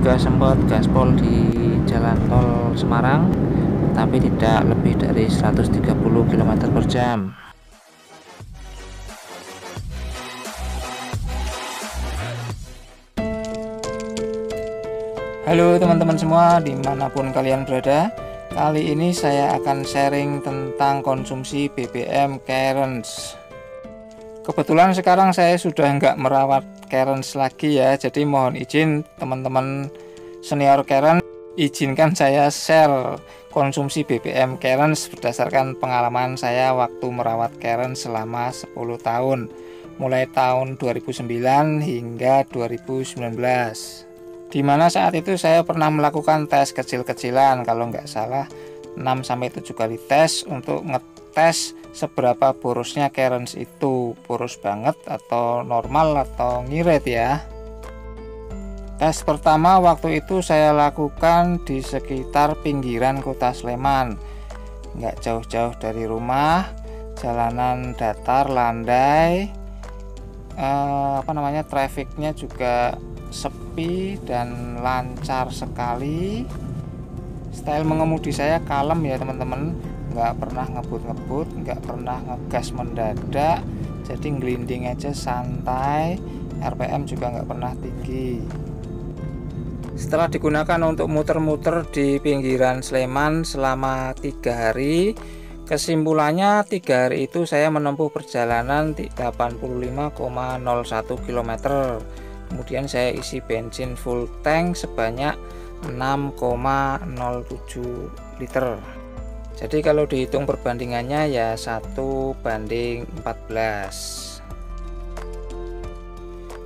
juga sempat gaspol di jalan tol Semarang, tapi tidak lebih dari 130 km per jam. Halo teman-teman semua, dimanapun kalian berada. Kali ini saya akan sharing tentang konsumsi BBM Cairns. Kebetulan sekarang saya sudah nggak merawat Cairns lagi ya, jadi mohon izin teman-teman senior Cairns, izinkan saya share konsumsi BBM Cairns berdasarkan pengalaman saya waktu merawat Cairns selama 10 tahun, mulai tahun 2009 hingga 2019. Dimana saat itu saya pernah melakukan tes kecil-kecilan, kalau nggak salah 6-7 kali tes untuk ngetes seberapa borosnya Cairns itu, boros banget atau normal atau ngirit ya. Tes pertama waktu itu saya lakukan di sekitar pinggiran kota Sleman, nggak jauh-jauh dari rumah, jalanan datar, landai, trafiknya juga sepi dan lancar sekali. Style mengemudi saya kalem ya teman-teman, nggak pernah ngebut-ngebut, nggak pernah ngegas mendadak, jadi ngelinding aja santai, RPM juga nggak pernah tinggi. Setelah digunakan untuk muter-muter di pinggiran Sleman selama 3 hari, kesimpulannya 3 hari itu saya menempuh perjalanan 85,01 km. Kemudian saya isi bensin full tank sebanyak 6,07 liter. Jadi kalau dihitung perbandingannya ya 1:14.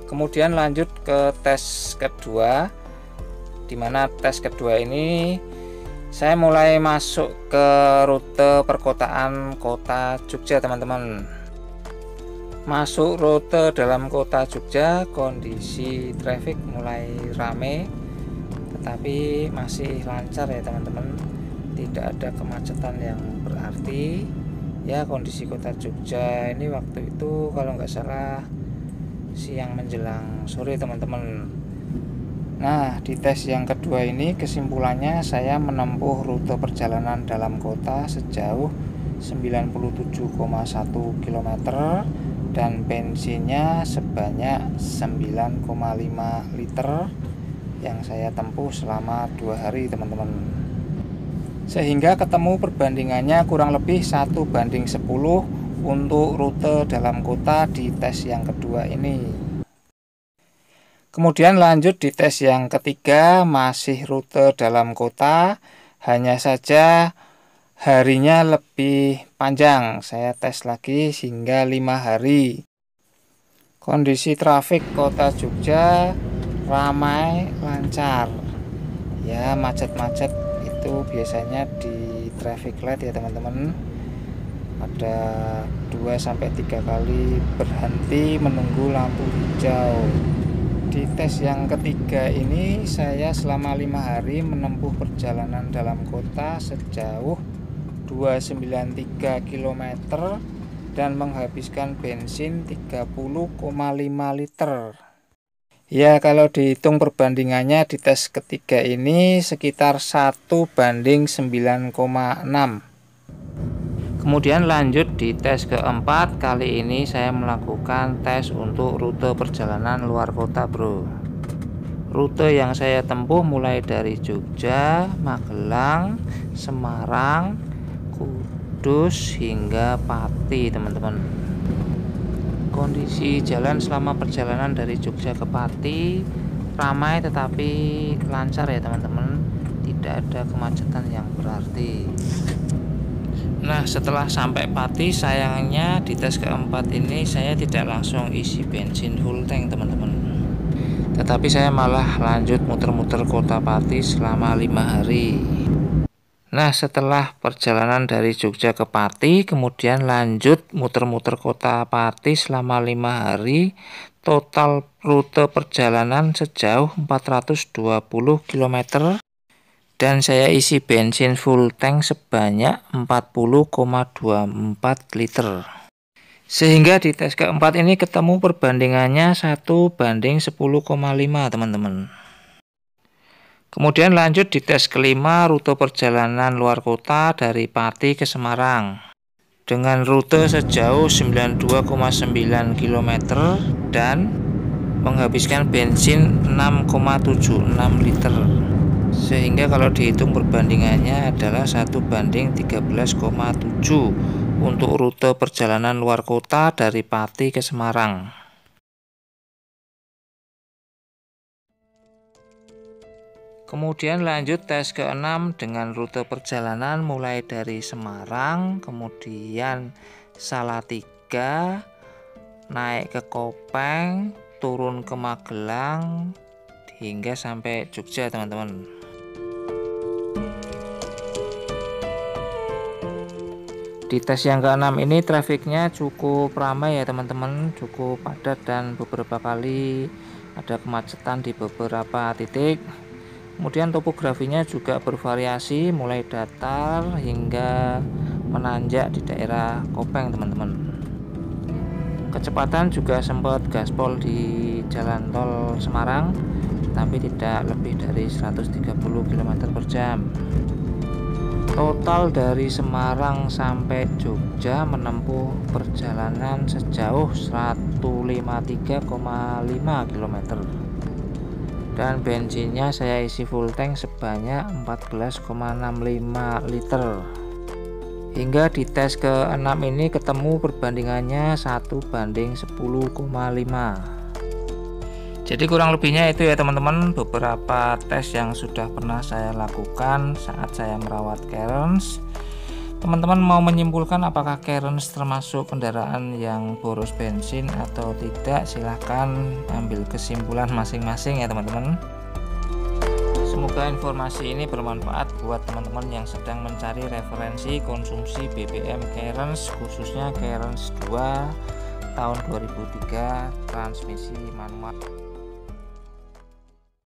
Kemudian lanjut ke tes kedua, dimana tes kedua ini saya mulai masuk ke rute perkotaan kota Jogja teman-teman. Masuk rute dalam kota Jogja, kondisi traffic mulai rame, tetapi masih lancar ya teman-teman, tidak ada kemacetan yang berarti ya. Kondisi kota Jogja ini waktu itu kalau nggak salah siang menjelang sore teman-teman. Nah, di tes yang kedua ini kesimpulannya saya menempuh rute perjalanan dalam kota sejauh 97,1 km dan bensinnya sebanyak 9,5 liter yang saya tempuh selama 2 hari teman-teman. Sehingga ketemu perbandingannya kurang lebih 1:10 untuk rute dalam kota di tes yang kedua ini. Kemudian lanjut di tes yang ketiga, masih rute dalam kota, hanya saja harinya lebih panjang. Saya tes lagi hingga 5 hari. Kondisi trafik kota Jogja ramai, lancar ya. Macet-macet itu biasanya di traffic light ya teman-teman, ada 2-3 kali berhenti menunggu lampu hijau. Di tes yang ketiga ini saya selama 5 hari menempuh perjalanan dalam kota sejauh 293 km dan menghabiskan bensin 30,5 liter. Ya, kalau dihitung perbandingannya di tes ketiga ini sekitar 1:9,6. Kemudian lanjut di tes keempat, kali ini saya melakukan tes untuk rute perjalanan luar kota bro. Rute yang saya tempuh mulai dari Jogja, Magelang, Semarang, Kudus hingga Pati teman-teman. Kondisi jalan selama perjalanan dari Jogja ke Pati ramai tetapi lancar ya teman-teman, tidak ada kemacetan yang berarti. Nah, setelah sampai Pati, sayangnya di tes keempat ini saya tidak langsung isi bensin full tank teman-teman, tetapi saya malah lanjut muter-muter kota Pati selama 5 hari. Nah, setelah perjalanan dari Jogja ke Pati, kemudian lanjut muter-muter kota Pati selama 5 hari, total rute perjalanan sejauh 420 km dan saya isi bensin full tank sebanyak 40,24 liter. Sehingga di tes keempat ini ketemu perbandingannya 1:10,5 teman-teman. Kemudian lanjut di tes kelima, rute perjalanan luar kota dari Pati ke Semarang dengan rute sejauh 92,9 km dan menghabiskan bensin 6,76 liter, sehingga kalau dihitung perbandingannya adalah 1:13,7 untuk rute perjalanan luar kota dari Pati ke Semarang. Kemudian lanjut tes ke-6 dengan rute perjalanan mulai dari Semarang, kemudian Salatiga, naik ke Kopeng, turun ke Magelang, hingga sampai Jogja, teman-teman. Di tes yang ke-6 ini trafiknya cukup ramai ya teman-teman, cukup padat dan beberapa kali ada kemacetan di beberapa titik. Kemudian topografinya juga bervariasi, mulai datar hingga menanjak di daerah Kopeng, teman-teman. Kecepatan juga sempat gaspol di jalan tol Semarang, tapi tidak lebih dari 130 km/jam. Total dari Semarang sampai Jogja menempuh perjalanan sejauh 153,5 km. Dan bensinnya saya isi full tank sebanyak 14,65 liter. Hingga di tes ke-6 ini ketemu perbandingannya 1:10,5. Jadi kurang lebihnya itu ya teman-teman, beberapa tes yang sudah pernah saya lakukan saat saya merawat Cairns. Teman-teman mau menyimpulkan apakah Cairns termasuk kendaraan yang boros bensin atau tidak, silahkan ambil kesimpulan masing-masing ya teman-teman. Semoga informasi ini bermanfaat buat teman-teman yang sedang mencari referensi konsumsi BBM Cairns, khususnya Cairns 2 tahun 2003 transmisi manual.